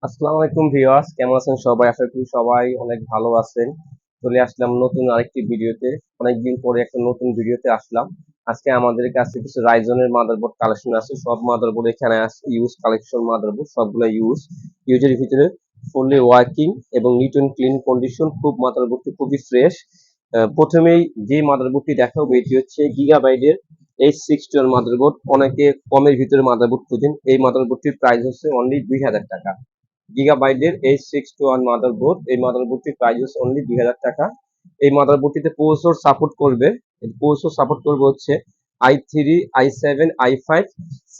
আসসালামু আলাইকুম ভিউয়ার্স, কেমন আছেন সবাই? আশা করি সবাই অনেক ভালো আছেন। চলে আসলাম নতুন আরেকটি ভিডিওতে। অনেকদিন পরে একটা নতুন ভিডিওতে আসলাম। আজকে আমাদের কাছে কিছু রাইজনের মাদারবোর্ড কালেকশন আছে। সব মাদারবোর্ড এখানে আছে, ইউজ কালেকশন মাদারবোর্ড, সবগুলো ইউজের ভিতরে ফুললি ওয়ার্কিং এবং নিট অ্যান্ড ক্লিন কন্ডিশন। খুব মাদারবোর্ডটি খুবই ফ্রেশ। প্রথমেই যে মাদারবোর্ডটি দেখাবো এটি হচ্ছে গিগাবাইটের H60 মাদারবোর্ড। অনেকে কমের ভিতরে মাদারবোর্ড খুঁজেন, এই মাদারবোর্ডটির প্রাইস হচ্ছে অনলি 2000 টাকা। গিগাবাইটের H61 মাদারবোর্ড, এই মাদারবোর্ডটির প্রাইস হচ্ছে অনলি 2000 টাকা। এই মাদারবোর্ডটিতে প্রসেসর সাপোর্ট করবে, প্রসেসর সাপোর্ট করবে হচ্ছে i3, i7, i5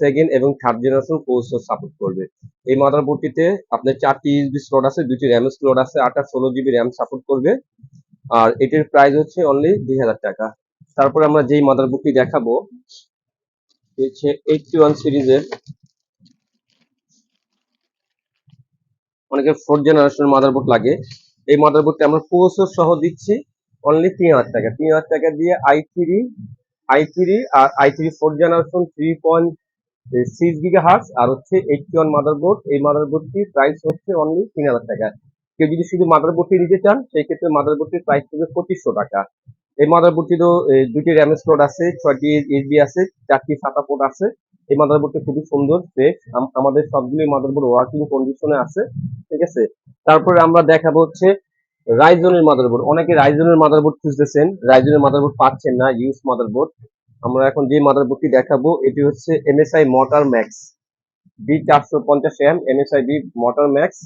সেকেন্ড এবং থার্ড জেনারেশন প্রসেসর সাপোর্ট করবে। এই মাদারবোর্ডটিতে আপনার 4টি ইউএসবি স্লট আছে, 2টি র্যাম স্লট আছে, 8 আর 16 জিবি র্যাম সাপোর্ট করবে। আর এটির প্রাইস হচ্ছে অনলি 2000 টাকা। তারপরে আমরা যেই মাদারবোর্ডটি দেখাবো হচ্ছে 81 সিরিজের, অনেকের 4th জেনারেশন মাদারবোর্ড লাগে। এই মাদারবোর্ডটা আমরা প্রসেসর সহ দিচ্ছি অনলি 3000 টাকা। 3000 টাকা দিয়ে আই থ্রি আর i3 4th জেনারেশন 3.6 GHz আর হচ্ছে 81 মাদারবোর্ড। এই মাদারবোর্ডটির প্রাইস হচ্ছে অনলি 3000 টাকা। কেউ যদি শুধু মাদারবোর্ডটি নিতে চান সেই ক্ষেত্রে মাদারবোর্ডটির প্রাইস হবে 2500 টাকা। এই মাদারবোর্ডটিরও 2টি র্যাম স্লট আছে, 6টি ইউএসবি আছে, 4টি সাদা পোর্ট আছে। এই মাদারবোর্ডটি খুবই সুন্দর, ফ্রেশ। আমাদের সবগুলি মাদারবোর্ড ওয়ার্কিং কন্ডিশনে আছে, ঠিক আছে। তারপরে আমরা দেখাবো হচ্ছে রাইজনের মাদারবোর্ড। অনেকে রাইজনের মাদারবোর্ড খুঁজতেছেন, রাইজনের মাদারবোর্ড পাচ্ছেন না, ইউজ মাদারবোর্ড। আমরা এখন যে মাদারবোর্ডটি দেখাবো এটি হচ্ছে MSI motor max B450M, MSI B motor max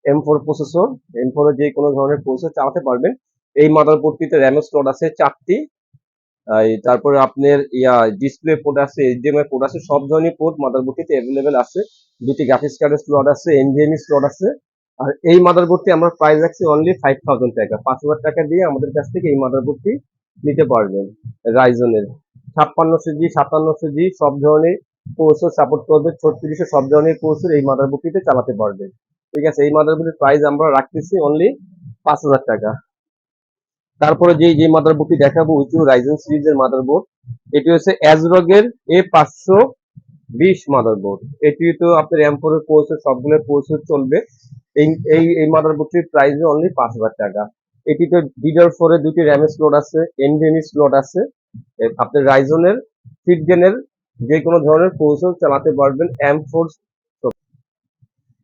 M4 processor. M4 এর যে কোনো ধরনের প্রসেসর চালাতে পারবেন। এই মাদারবোর্ডটিতে র্যাম স্লট আছে 4টি। তারপরে আপনার ডিসপ্লে পোর্ট আছে, HDMI পোর্ট আছে, সব ধরনের পোর্ট মাদারবোর্ডটিতে অ্যাভেলেবেল আছে। 2টি গ্রাফিক্স কার্ডের স্লট আছে, NVMe স্লট আছে। আর এই মাদারবোর্ডটি আমরা প্রাইস রাখছি অনলি 5000 টাকা। 5000 টাকা দিয়ে আমাদের কাছ থেকে এই মাদারবোর্ডটি নিতে পারবেন। রাইজনের 5600G, 5700G সব ধরনের প্রসেসর সাপোর্ট করবে, 3600 সব ধরনের প্রসেসর এই মাদারবোর্ডটিতে চালাতে পারবেন। ঠিক আছে, এই মাদারবোর্ডের প্রাইস আমরা রাখতেছি অনলি 5000 টাকা। তারপরে যে মাদারবোর্ডটি দেখাবো ওইটি রাইজেন সিরিজের মাদারবোর্ড। এটি হচ্ছে অ্যাজরগের A520 মাদারবোর্ড। এটি তো আপনার M4 এর প্রসেসর, সবগুলো প্রসেসর চলবে। এই এই মাদারবোর্ডটির প্রাইস অনলি 5000 টাকা। এটিতে DDR4 এর 2টি র্যাম স্লট আছে, NVMe স্লট আছে। আপনার রাইজনের 5th জেনের যে কোনো ধরনের প্রসেসর চালাতে পারবেন M4।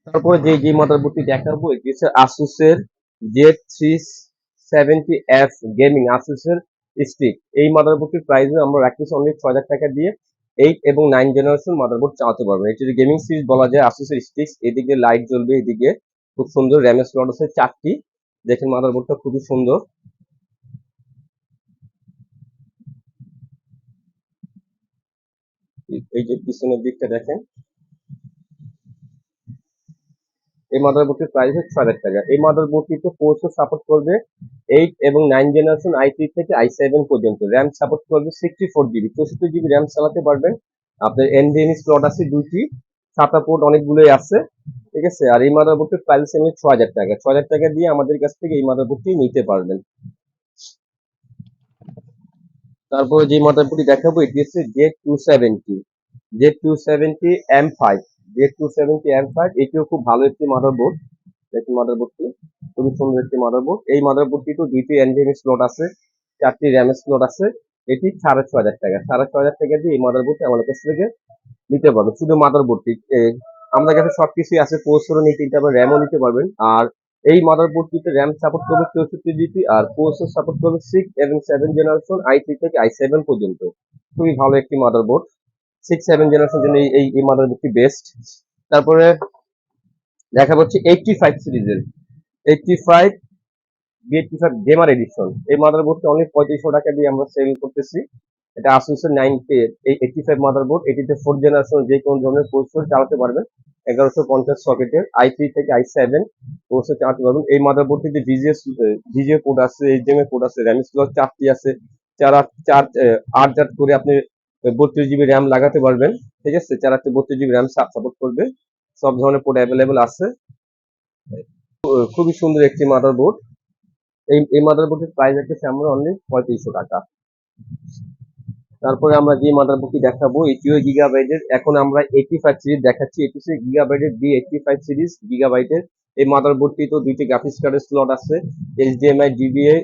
তারপরে যে মাদারবোর্ডটি দেখাবো এটি হচ্ছে আসুসের Z370F গেমিং, আসুসের স্টিক। এই মাদারবোর্ডটির প্রাইস আমরা রাখতেছি অনলি 6000 টাকা দিয়ে। 8 এবং 9 জেনারেশন মাদারবোর্ড চালাতে পারবেন। এটি গেমিং সিরিজ বলা যায়, আসুসের স্টিক্স। এদিকে লাইট জ্বলবে, এদিকে খুব সুন্দর র্যাম স্লট আছে 4টি। দেখেন মাদারবোর্ডটা খুবই সুন্দর। এই যে পিছনের দিকটা দেখেন, এই মাদারবোর্ডটির প্রাইস হচ্ছে 6000 টাকা। এই মাদারবোর্ডটিতে প্রসেসর সাপোর্ট করবে 8 এবং 9 জেনারেশন i3 থেকে i7 পর্যন্ত। র্যাম সাপোর্ট করবে 64 জিবি, 64 জিবি র্যাম চালাতে পারবেন। আপনার NVMe স্লট আছে 2টি, SATA পোর্ট অনেকগুলোই আছে, ঠিক আছে। আর এই মাদারবোর্ডটির প্রাইস এমনি 6000 টাকা। 6000 টাকা দিয়ে আমাদের কাছ থেকে এই মাদারবোর্ডটি নিতে পারবেন। তারপরে যে মাদারবোর্ডটি দেখাবো এটি হচ্ছে Z270 M5। Z270 M5 এটিও খুব ভালো একটি মাদারবোর্ড। দেখুন মাদারবোর্ডটি খুবই সুন্দর একটি মাদারবোর্ড। এই মাদারবোর্ডটি তো 2টি NVMe স্লট আছে, 4টি র্যাম স্লট আছে। এটি 6500 টাকা। 6500 টাকা দিয়ে এই মাদারবোর্ডটি আমাদের কাছ থেকে নিতে পারবেন। শুধু মাদারবোর্ডটি, আমাদের কাছে সবকিছুই আছে, প্রসেসরও নিতে পারবেন, র্যামও নিতে পারবেন। আর এই মাদারবোর্ডটিতে র্যাম সাপোর্ট করবে 64 জিবি আর প্রসেসর সাপোর্ট করবে 6 এবং 7 জেনারেশন i3 থেকে i7 পর্যন্ত। খুবই ভালো একটি মাদারবোর্ড। 6, 7 জেনারেশন জন্য এই মাদারবোর্ডটি বেস্ট। তারপরে দেখা হচ্ছে 85 সিরিজের, 85 B85 গেমার এডিশন। এই মাদারবোর্ডটা অনলি 3500 টাকা দিয়ে আমরা সেল করতেছি। এটা আসুসের 85 মাদারবোর্ড। এটিতে 4th জেনারেশন যে কোনো ধরনের প্রসেসর চালাতে পারবেন। 1150 সকেটের i3 থেকে i7 প্রসেসর চালাতে পারবেন। এই মাদারবোর্ডটিতে ভিজিএ পোর্ট আছে, HDMI পোর্ট আছে, র্যাম স্লট 4টি আছে। 8 করে আপনি 32 জিবি র্যাম লাগাতে পারবেন, ঠিক আছে। 4 32 জিবি র্যাম সাপোর্ট করবে, সব ধরনের পোর্ট অ্যাভেলেবেল আছে। খুবই সুন্দর একটি মাদারবোর্ড। এই মাদারবোর্ডের প্রাইস রাখতেছি আমরা অনলি 3500 টাকা। তারপরে আমরা যে মাদারবোর্ডটি দেখাবো এটিও গিগাবাইটের। এখন আমরা 85 সিরিজ দেখাচ্ছি। 86 গিগাবাইটের B85 সিরিজ গিগাবাইটের। এই মাদারবোর্ডটি তো দুইটি গ্রাফিক্স কার্ডের স্লট আছে, HDMI, DVA,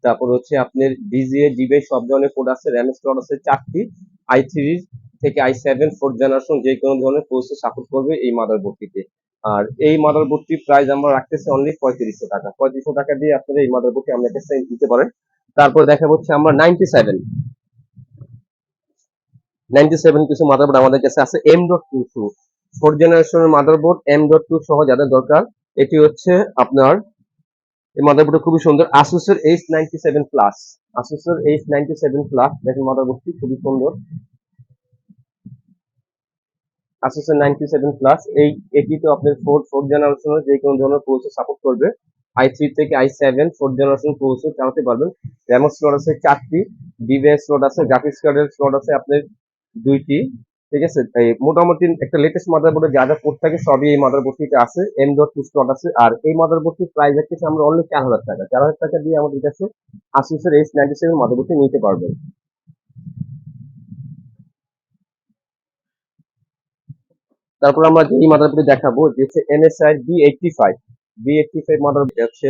তারপর হচ্ছে আপনার DGA, DVA সব ধরনের পোর্ট আছে, র্যাম স্লট আছে 4টি। i3 থেকে i7 4th জেনারেশন যে কোনো ধরনের প্রসেসর সাপোর্ট করবে এই মাদারবোর্ডটিতে। আর এই মাদারবোর্ডটির প্রাইস আমরা রাখতেছি অনলি 3500 টাকা। 3500 টাকা দিয়ে আপনারা এই মাদারবোর্ডটি আমাদের কাছে নিতে পারেন। তারপর দেখা হচ্ছে আমরা 97 কিছু মাদারবোর্ড আমাদের কাছে আছে। M.22 4th জেনারেশনের মাদারবোর্ড M.2 সহ যাদের দরকার, এটি হচ্ছে আপনার এই মাদারবোর্ডটা খুবই সুন্দর। আসুসের H97 প্লাস, আসুসের H97 প্লাস দেখেন মাদারবোর্ডটি খুবই সুন্দর। আসুসের 97 প্লাস এটি তো আপনার ফোর্থ জেনারেশনের যে কোনো ধরনের প্রসেসর সাপোর্ট করবে। i3 থেকে i7 4th জেনারেশন প্রসেসর চালাতে পারবেন। র্যাম স্লট আছে 4টি, ডিভিএস স্লট আছে, গ্রাফিক্স কার্ডের স্লট আছে আপনার 2টি। ঠিক আছে, এই মোটামুটি একটা লেটেস্ট মাদারবোর্ডে যা যা পোর্ট থাকে সবই এই মাদারবোর্ডটিতে আছে। M.2 স্লট আছে। আর এই মাদারবোর্ডটির প্রাইস রাখতেছি আমরা অনলি 4000 টাকা। 4000 টাকা দিয়ে আমাদের কাছে আসুসের H97 মাদারবোর্ডটি নিতে পারবেন। তারপর আমরা যে মাদারবোর্ডটি দেখাবো যে হচ্ছে MSI B85 মাদারবোর্ড হচ্ছে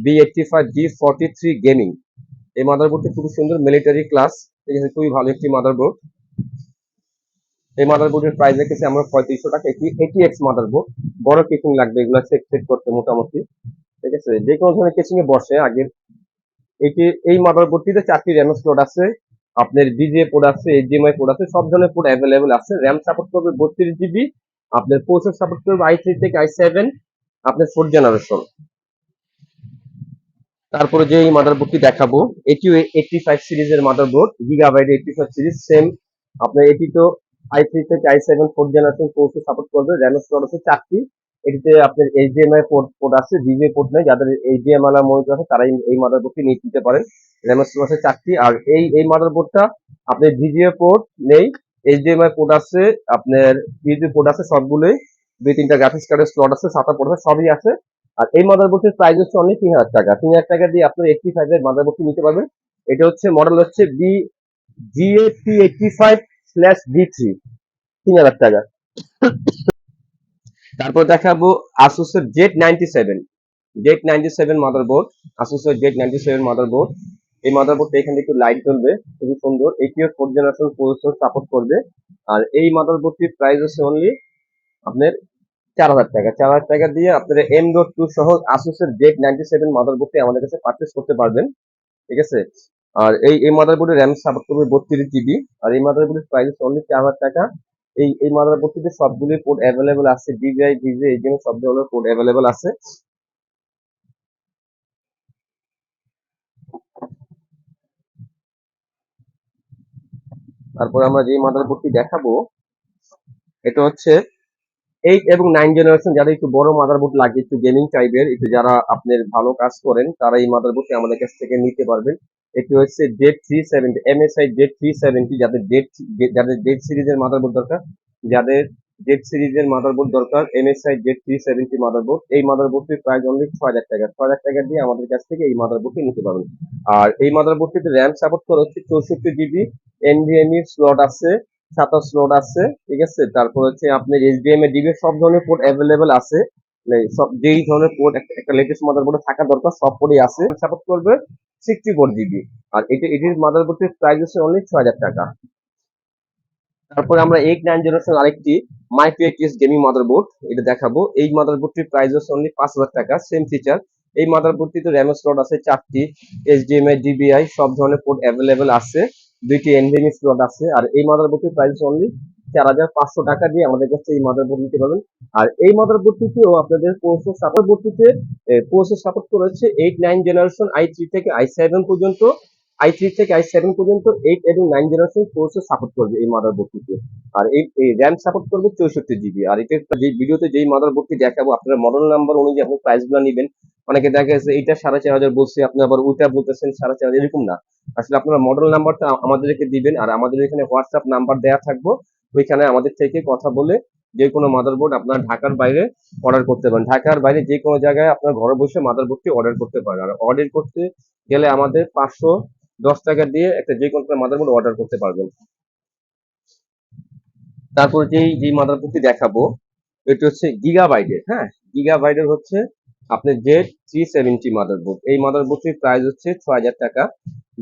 B85 G43 গেমিং। এই মাদারবোর্ডটি খুবই সুন্দর, মিলিটারি ক্লাস। ঠিক আছে, খুবই ভালো একটি মাদারবোর্ড। এই মাদারবোর্ডের প্রাইস রেখেছি আমরা 3500 টাকা। এটি ATX মাদারবোর্ড, বড় কেসিং লাগবে এগুলো সেট করতে মোটামুটি। ঠিক আছে, যে কোনো ধরনের কেসিং এ বসে আগের। এই মাদারবোর্ডটিতে 4টি র্যাম স্লট আছে, আপনার BGA পোর্ট আছে, HDMI পোর্ট আছে, সব ধরনের পোর্ট অ্যাভেলেবেল আছে। র্যাম সাপোর্ট করবে 32 GB, আপনার প্রসেসর সাপোর্ট করবে i3 থেকে i7 আপনার 4th জেনারেশন। তারপরে যে এই মাদারবোর্ডটি দেখাবো এটিও 85 সিরিজের মাদারবোর্ড, গিগাবাইট 85 সিরিজ সেম। আপনার এটি তো i3 থেকে i7 4th generation processor support করবে। র্যাম স্লট আছে 4টি। এটিতে আপনার HDMI পোর্ট আছে, DVA পোর্ট নেই। যাদের HDMI ওয়ালা মনিটর আছে তারা এই মাদারবোর্ডটি নিয়ে নিতে পারেন। র্যাম স্লট আছে 4টি। আর এই মাদারবোর্ডটা আপনার DGA পোর্ট নেই, HDMI পোর্ট আছে, আপনার USB পোর্ট আছে সবগুলোই, 2-3টা গ্রাফিক্স কার্ডের স্লট আছে, SATA পোর্ট আছে, সবই আছে। আর এই মাদারবোর্ডের প্রাইস হচ্ছে অনলি 3000 টাকা। 3000 টাকা দিয়ে আপনার 85 এর মাদারবোর্ডটি নিতে পারবেন। এটা হচ্ছে মডেল হচ্ছে GA385/D3, 3000 টাকা। তারপর দেখাবো আসুসের জেড 97 মাদারবোর্ড। আসুসের জেড 97 মাদারবোর্ড। এই মাদারবোর্ডটা এখানে একটু লাইট জ্বলবে, খুবই সুন্দর। এটিও 4th জেনারেশন প্রসেসর সাপোর্ট করবে। আর এই মাদারবোর্ডটির প্রাইস হচ্ছে অনলি আপনার 4000 টাকা। 4000 টাকা দিয়ে আপনারা M.2 সহ আসুসের জেড 97 মাদারবোর্ডটি আমাদের কাছে পারচেস করতে পারবেন। ঠিক আছে, আর এই মাদারবোর্ডের র্যাম সাপোর্ট করবে 32 GB। আর এই মাদারবোর্ডের প্রাইস হচ্ছে অনলি 4000 টাকা। এই মাদারবোর্ডটিতে সবগুলি পোর্ট অ্যাভেলেবেল আছে, DVI, DGA, HDMI সব ধরনের পোর্ট অ্যাভেলেবেল আছে। তারপর আমরা যে মাদারবোর্ডটি দেখাবো এটা হচ্ছে 8 এবং 9 জেনারেশন। যারা একটু বড় মাদারবোর্ড লাগে, একটু গেমিং টাইপের, একটু যারা আপনার ভালো কাজ করেন, তারা এই মাদারবোর্ডটি আমাদের কাছ থেকে নিতে পারবেন। এটি হচ্ছে Z370, MSI Z370। যাদের জেড সিরিজের মাদারবোর্ড দরকার, যাদের জেড সিরিজের মাদারবোর্ড দরকার, MSI Z370 মাদারবোর্ড। এই মাদারবোর্ডটির প্রাইস অনলি 6000 টাকা। 6000 টাকা দিয়ে আমাদের কাছ থেকে এই মাদারবোর্ডটি নিতে পারবেন। আর এই মাদারবোর্ডটিতে র্যাম সাপোর্ট করা হচ্ছে 64 GB, NVMe স্লট আছে, 7 স্লট আছে। ঠিক আছে, তারপর হচ্ছে আপনার HDMI, DVI সব ধরনের পোর্ট অ্যাভেলেবেল আছে। সব যেই ধরনের পোর্ট একটা লেটেস্ট মাদারবোর্ডে থাকা দরকার সব পোর্টই আছে। সাপোর্ট করবে 64 GB। আর এটির মাদারবোর্ডের প্রাইস হচ্ছে অনলি 6000 টাকা। তারপরে আমরা 8-9 জেনারেশন আরেকটি মাইক্রো ATX গেমিং মাদারবোর্ড এটা দেখাবো। এই মাদারবোর্ডটির প্রাইস হচ্ছে অনলি 5000 টাকা, সেম ফিচার। এই মাদারবোর্ডটিতে র্যাম স্লট আছে 4টি, HDMI, DVI সব ধরনের পোর্ট অ্যাভেলেবেল আছে, 2টি NVMe স্লট আছে। আর এই মাদারবোর্ডটির প্রাইস অনলি 4500 টাকা দিয়ে আমাদের কাছে এই মাদারবোর্ড নিতে পারবেন। আর এই মাদারবোর্ডটিতেও আপনাদের প্রসেসর সাপোর্ট করেছে 8-9 জেনারেশন, i3 থেকে i7 পর্যন্ত। i3 থেকে i7 পর্যন্ত 8 এবং 9 জেনারেশন কোর্সও সাপোর্ট করবে এই মাদারবোর্ডটিতে। আর এই র্যাম সাপোর্ট করবে 64 GB। আর এটার যে ভিডিওতে যেই মাদারবোর্ডটি দেখাবো আপনার মডেল নাম্বার অনুযায়ী আপনি প্রাইস গুলো নেবেন। অনেকে দেখা যাচ্ছে এইটা 4500 বলছে, আপনি আবার ওইটা বলতেছেন 4500, এরকম না। আসলে আপনারা মডেল নাম্বারটা আমাদেরকে দিবেন, আর আমাদের এখানে হোয়াটসঅ্যাপ নাম্বার দেওয়া থাকবো। ওইখানে আমাদের থেকে কথা বলে যে কোনো মাদারবোর্ড আপনার ঢাকার বাইরে অর্ডার করতে পারেন। ঢাকার বাইরে যে কোনো জায়গায় আপনার ঘরে বসে মাদারবোর্ডটি অর্ডার করতে পারেন। আর অর্ডার করতে গেলে আমাদের 500 10 টাকা দিয়ে একটা যে কোনো মাদারবোর্ড অর্ডার করতে পারবেন। তারপর যে মাদারবোর্ডটি দেখাবো এটি হচ্ছে গিগাবাইটের। হ্যাঁ, গিগাবাইটের হচ্ছে আপনার Z370 মাদারবোর্ড। এই মাদারবোর্ডটির প্রাইস হচ্ছে 6000 টাকা।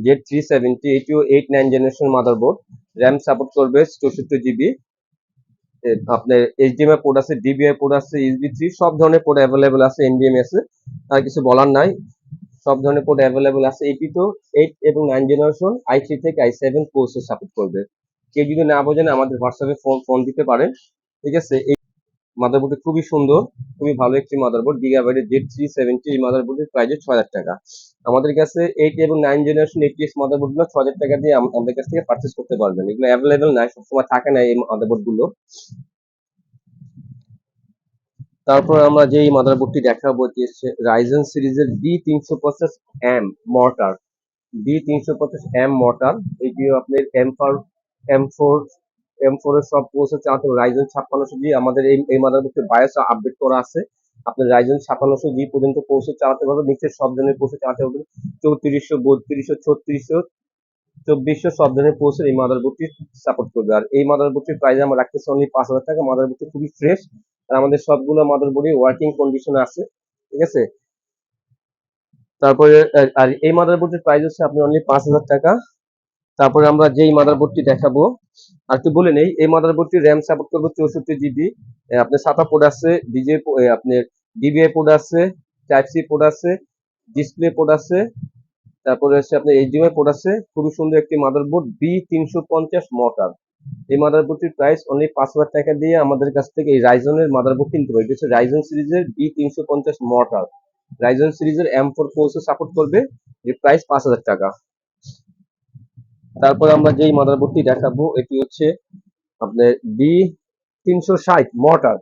Z370 এটিও 8 9 জেনারেশন মাদারবোর্ড। র্যাম সাপোর্ট করবে 64 জিবি। আপনার এইচডিএমআই পোর্ট আছে, ডিবিআই পোর্ট আছে, ইউএসবি 3 সব ধরনের পোর্ট অ্যাভেলেবেল আছে। এনভিএমই আছে, আর কিছু বলার নাই, সব ধরনের পোর্ট অ্যাভেলেবেল আছে। এটি তো 8 এবং 9 জেনারেশন i3 থেকে i7 প্রসেসর সাপোর্ট করবে। কেউ যদি না বোঝেন আমাদের হোয়াটসঅ্যাপে ফোন দিতে পারেন। ঠিক আছে, এই মাদারবোর্ডটি খুবই সুন্দর, খুবই ভালো একটি মাদারবোর্ড। গিগাবাইটের Z370 এই মাদারবোর্ডের প্রাইস 6000 টাকা। আমাদের কাছে 8 এবং 9 জেনারেশন ATX মাদারবোর্ড গুলো 6000 টাকা দিয়ে আমাদের কাছ থেকে পারচেস করতে পারবেন। এগুলো অ্যাভেলেবেল নাই, সবসময় থাকে না এই মাদারবোর্ড গুলো। তারপর আমরা যে মাদারবোর্ডটি দেখাবো যে রাইজেন সিরিজের B350M মর্টার। B350M মর্টার, এটিও আপনার M4 M4 এর সব প্রসেসর চালাতে রাইজেন 5600G। আমাদের এই মাদারবোর্ডে বায়োস আপডেট করা আছে। আপনি রাইজেন 5600G পর্যন্ত প্রসেসর চালাতে পারবেন, নিচের সব ধরনের প্রসেসর চালাতে পারবেন। 3400, 3200, 3600, 2400 সব ধরনের প্রসেসর এই মাদারবোর্ডটি সাপোর্ট করবে। আর এই মাদারবোর্ডটির প্রাইস আমরা রাখতেছি অনলি 5000 টাকা। মাদারবোর্ডটি খুবই ফ্রেশ, আর আমাদের সবগুলো মাদারবোর্ডই ওয়ার্কিং কন্ডিশনে আছে। ঠিক আছে, তারপরে আর এই মাদারবোর্ডের প্রাইস হচ্ছে আপনি অনলি 5000 টাকা। তারপরে আমরা যেই মাদারবোর্ডটি দেখাবো, আর একটু বলে নেই, এই মাদারবোর্ডটি র্যাম সাপোর্ট করবে 64 জিবি। আপনার সাতা পোর্ট আছে, আপনার ডিবিআই পোর্ট আছে, টাইপ সি পোর্ট আছে, ডিসপ্লে পোর্ট আছে, তারপরে হচ্ছে আপনার এইচডিএমআই পোর্ট আছে। খুবই সুন্দর একটি মাদারবোর্ড B350 মর্টার। এই মাদারবোর্ডটির প্রাইস অনলি 5000 টাকা দিয়ে আমাদের কাছ থেকে এই রাইজনের মাদারবোর্ড কিনতে পারবে। এটা হচ্ছে রাইজন সিরিজের B350 মর্টার। রাইজন সিরিজের M4 প্রসেসর সাপোর্ট করবে, এর প্রাইস 5000 টাকা। তারপর আমরা যেই মাদারবোর্ডটি দেখাবো এটি হচ্ছে আপনার B360 মর্টার।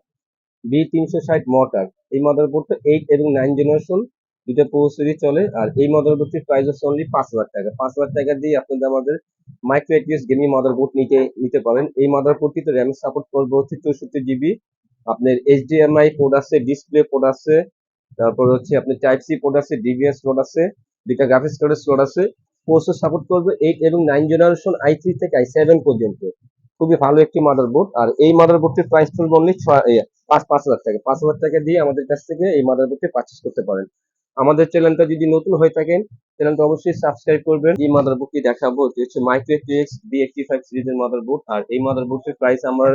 B360 মর্টার, এই মাদারবোর্ডটা 8 এবং 9 জেনারেশন দুটো প্রসেসরই চলে। আর এই মাদারবোর্ডটির প্রাইস হচ্ছে অনলি 5000 টাকা। 5000 টাকা দিয়ে আপনাদের আমাদের মাইক্রো এটিএস গেমিং মাদারবোর্ড নিতে পারেন। এই মাদারবোর্ডটিতে র্যাম সাপোর্ট করবে হচ্ছে 64 জিবি। আপনার এইচডিএমআই পোর্ট আছে, ডিসপ্লে পোর্ট আছে, তারপর হচ্ছে আপনার টাইপ সি পোর্ট আছে, ডিভিএস স্লট আছে, দুইটা গ্রাফিক্স কার্ডের স্লট আছে। প্রসেসর সাপোর্ট করবে 8 এবং 9 জেনারেশন i3 থেকে i7 পর্যন্ত। খুবই ভালো একটি মাদারবোর্ড। আর এই মাদারবোর্ডটির প্রাইস পড়বে অনলি 5000 টাকা। 5000 টাকা দিয়ে আমাদের কাছ থেকে এই মাদারবোর্ডটি পারচেস করতে পারেন। আমাদের চ্যানেলটা যদি নতুন হয়ে থাকেন, চ্যানেলটা অবশ্যই সাবস্ক্রাইব করবেন। এই মাদারবোর্ডটি দেখাবো এটি হচ্ছে মাইক্রো এটিএক্স B85 সিরিজের মাদারবোর্ড। আর এই মাদারবোর্ডটির প্রাইস আমার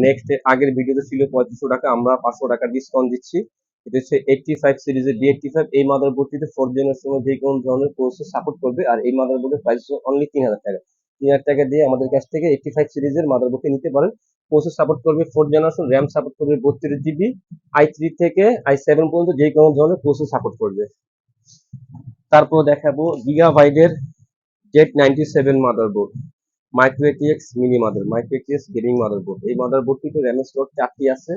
নেক্সট আগের ভিডিওতে ছিল 3500 টাকা, আমরা 500 টাকা ডিসকাউন্ট দিচ্ছি। এটা হচ্ছে 85 সিরিজের B85। এই মাদারবোর্ডটিতে 4th জেনারেশনের যে কোনো ধরনের প্রসেসর সাপোর্ট করবে। আর এই মাদারবোর্ডের প্রাইস অনলি 3000 টাকা। 3000 টাকা দিয়ে আমাদের কাছ থেকে 85 সিরিজের মাদারবোর্ডটি নিতে পারেন। প্রসেসর সাপোর্ট করবে 4th জেনারেশন, র্যাম সাপোর্ট করবে 32 জিবি, i3 থেকে i7 পর্যন্ত যে কোনো ধরনের প্রসেসর সাপোর্ট করবে। তারপর দেখাবো গিগাবাইটের Z97 motherboard, micro ATX mini micro ATX gaming motherboard. এই মাদারবোর্ডটিতে র্যামের স্লট 4টি আছে,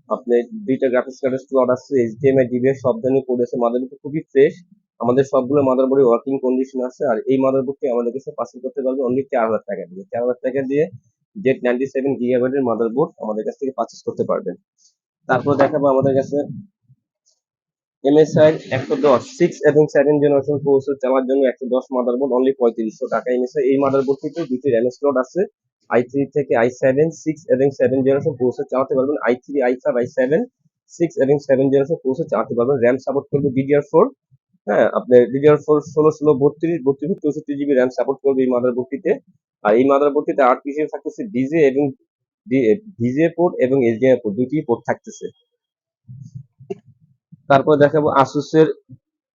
আপনার দুইটা গ্রাফিক্স কার্ডের স্লট আছে, এইচডিএমআই ডিভিএস সব ধরনের পোর্ট আছে। মাদারবোর্ডটি খুবই ফ্রেশ, আমাদের সবগুলো মাদারবোর্ডে ওয়ার্কিং কন্ডিশন আছে। আর এই মাদারবোর্ডটি আমাদের কাছে পার্সেল করতে পারবে অনলি 4000 টাকা দিয়ে। 4000 টাকা দিয়ে Z97 গিগাবাইটের মাদারবোর্ড আমাদের কাছ থেকে পার্চেস করতে পারবেন। তারপর দেখাবো আমাদের কাছে MSI 110 6 এবং 7 জেনারেশন প্রসেসর চালার জন্য 110 মাদারবোর্ড অনলি 3500 টাকা। MSI এই মাদারবোর্ডটিতে দুটি র্যাম স্লট আছে, i3 থেকে i7 6 এবং 7 জেনারেশন প্রসেসর চালাতে পারবেন। i3 i5 i7 6 এবং 7 জেনারেশন প্রসেসর চালাতে পারবেন। র্যাম সাপোর্ট করবে DDR4। হ্যাঁ, আপনার DDR4 16 32 32 64 জিবি র্যাম সাপোর্ট করবে এই মাদারবোর্ডটিতে। আর এই মাদারবোর্ডটিতে 8 পিসের থাকতেছে ডিজে এবং ভিজে পোর্ট এবং এইচডিএমআই পোর্ট, দুটি পোর্ট থাকতেছে। তারপর দেখাবো আসুসের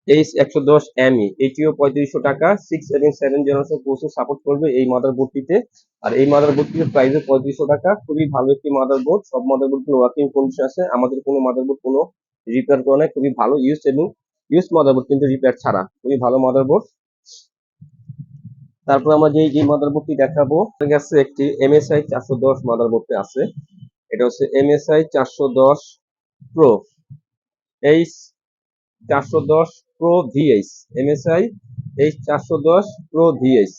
H110ME, এটিও 3500 টাকা। 6 এবং 7 জেনারেশন প্রসেসর সাপোর্ট করবে এই মাদারবোর্ডটিতে। আর এই মাদারবোর্ডটির প্রাইস 3500 টাকা। খুবই ভালো একটি মাদারবোর্ড, সব মাদারবোর্ড গুলো ওয়ার্কিং কন্ডিশন আছে। আমাদের কোনো মাদারবোর্ড কোনো রিপেয়ার করা নাই, খুবই ভালো ইউজ এবং ইউজ মাদারবোর্ড কিন্তু রিপেয়ার ছাড়া, খুবই ভালো মাদারবোর্ড। তারপর আমরা যে মাদারবোর্ডটি দেখাবো, আমাদের কাছে একটি MSI 410 মাদারবোর্ডটি আছে। এটা হচ্ছে MSI 410 pro, H 410 pro VH, MSI H410 pro VH.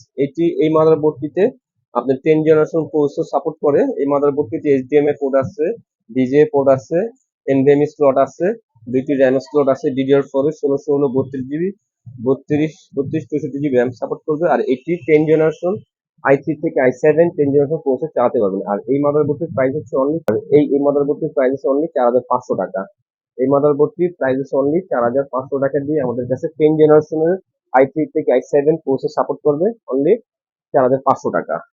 এই মাদারবোর্ডটিতে আপনার 10 জেনারেশন প্রসেসর সাপোর্ট করে। এই মাদারবোর্ডটিতে এইচডিএমআই পোর্ট আছে, ডিজিএ পোর্ট আছে, এনভিএমই স্লট আছে, দুইটি র্যাম স্লট আছে, DDR4 এর 16 32 জিবি 32 64 GB র্যাম সাপোর্ট করবে, আর এটি 10 জেনারেশন i3 থেকে i7 10 জেনারেশন প্রসেসর চালাতে পারবেন। আর এই মাদারবোর্ডটির প্রাইস হচ্ছে অনলি, এই মাদারবোর্ডটির প্রাইস হচ্ছে অনলি 4500 টাকা। এই মাদারবোর্ডটির প্রাইস হচ্ছে অনলি 4500 টাকা দিয়ে আমাদের কাছে 10 জেনারেশনের i3 থেকে i7 প্রসেসর সাপোর্ট করবে অনলি 4500 টাকা।